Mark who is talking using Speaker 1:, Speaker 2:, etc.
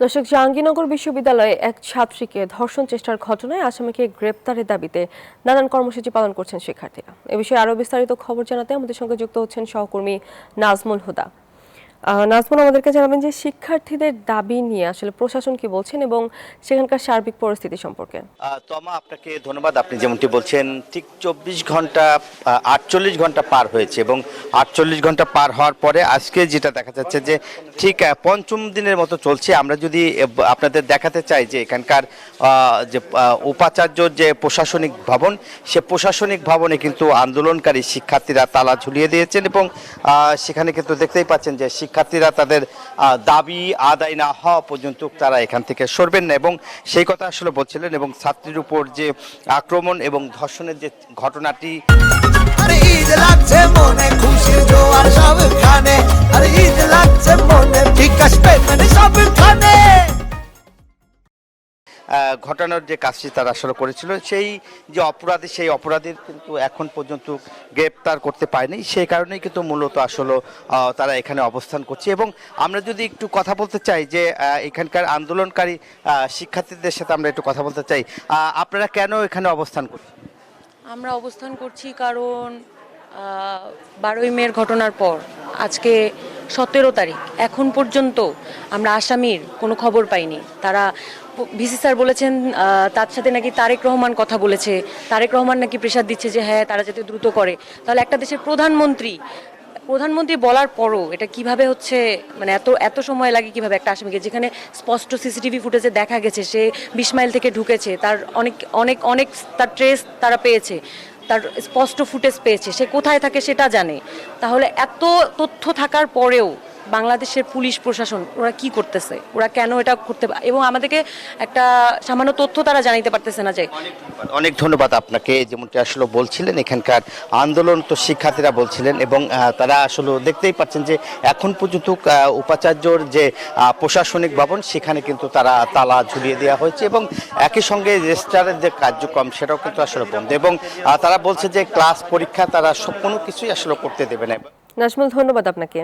Speaker 1: দর্শক, জাহাঙ্গীরনগর বিশ্ববিদ্যালয়ে এক ছাত্রীকে ধর্ষণ চেষ্টার ঘটনায় আসামিকে গ্রেপ্তারের দাবিতে নানান কর্মসূচি পালন করছেন শিক্ষার্থীরা। এ বিষয়ে আরও বিস্তারিত খবর জানাতে আমাদের সঙ্গে যুক্ত হচ্ছেন সহকর্মী নাজমুল হুদা। নাজমুল, আমাদেরকে জানাবেন যে শিক্ষার্থীদের দাবি নিয়ে আসলে প্রশাসন কি বলছেন এবং সেখানকার সার্বিক পরিস্থিতি সম্পর্কে।
Speaker 2: তমা, আপনাকে ধন্যবাদ। আপনি যেমনটি বলছেন, ঠিক 24 ঘন্টা 48 ঘন্টা পার হয়েছে এবং 48 ঘন্টা পার হওয়ার পরে আজকে যেটা দেখা যাচ্ছে যে ঠিক পঞ্চম দিনের মতো চলছে। আমরা যদি আপনাদের দেখাতে চাই যে এখানকার যে উপাচার্য যে প্রশাসনিক ভবন, সে প্রশাসনিক ভবনে কিন্তু আন্দোলনকারী শিক্ষার্থীরা তালা ঝুলিয়ে দিয়েছেন এবং সেখানে কিন্তু দেখতেই পাচ্ছেন যে শিক্ষার্থীরা তাদের দাবি আদায় না হওয়া পর্যন্ত তারা এখান থেকে সরবেন না এবং সেই কথা আসলে বলছিলেন। এবং ছাত্রীর উপর যে আক্রমণ এবং ধর্ষণের যে ঘটনাটি ঘটানোর যে কাজটি তারা আসলে করেছিল, সেই যে অপরাধী, সেই অপরাধীর কিন্তু এখন পর্যন্ত গ্রেপ্তার করতে পারেনি। সেই কারণেই কিন্তু মূলত আসলে তারা এখানে অবস্থান করছে। এবং আমরা যদি একটু কথা বলতে চাই যে এখানকার আন্দোলনকারী শিক্ষার্থীদের সাথে আমরা একটু কথা বলতে চাই, আপনারা কেন এখানে অবস্থান করছেন?
Speaker 3: আমরা অবস্থান করছি কারণ 12ই মের ঘটনার পর আজকে 17 তারিখ এখন পর্যন্ত আমরা আসামির কোনো খবর পাইনি। তারা ভিসি স্যার বলেছেন তার সাথে নাকি তারেক রহমান কথা বলেছে, তারেক রহমান নাকি প্রেশার দিচ্ছে যে হ্যাঁ তারা যাতে দ্রুত করে। তাহলে একটা দেশের প্রধানমন্ত্রী বলার পরও এটা কিভাবে হচ্ছে, মানে এত সময় লাগে কিভাবে একটা আসামিকে, যেখানে স্পষ্ট সিসিটিভি ফুটেজে দেখা গেছে সে 20 মাইল থেকে ঢুকেছে, তার অনেক অনেক অনেক তার ট্রেস তারা পেয়েছে, তার স্পষ্ট ফুটেজ পেয়েছে, সে কোথায় থাকে সেটা জানে। তাহলে এত তথ্য থাকার পরেও বাংলাদেশের পুলিশ প্রশাসন ওরা কি করতেছে, ওরা কেন এটা করতে, এবং আমাদেরকে একটা সামান্য তথ্য তারা জানাইতে পারতেছে না। যে
Speaker 2: অনেক ধন্যবাদ আপনাকে। যেমনটি আসলে বলছিলেন, এখানকার আন্দোলন তো শিক্ষার্থীরা বলছিলেন এবং তারা আসলে দেখতেই পাচ্ছেন যে এখন পর্যন্ত উপাচার্যর যে প্রশাসনিক ভবন, সেখানে কিন্তু তারা তালা ঝুলিয়ে দেওয়া হয়েছে এবং একই সঙ্গে রেজিস্ট্রারের যে কার্যক্রম সেটাও কিন্তু আসলে বন্ধ এবং তারা বলছে যে ক্লাস পরীক্ষা তারা সব কোনো কিছুই আসলে করতে দেবে না।
Speaker 1: নাজমুল, ধন্যবাদ আপনাকে।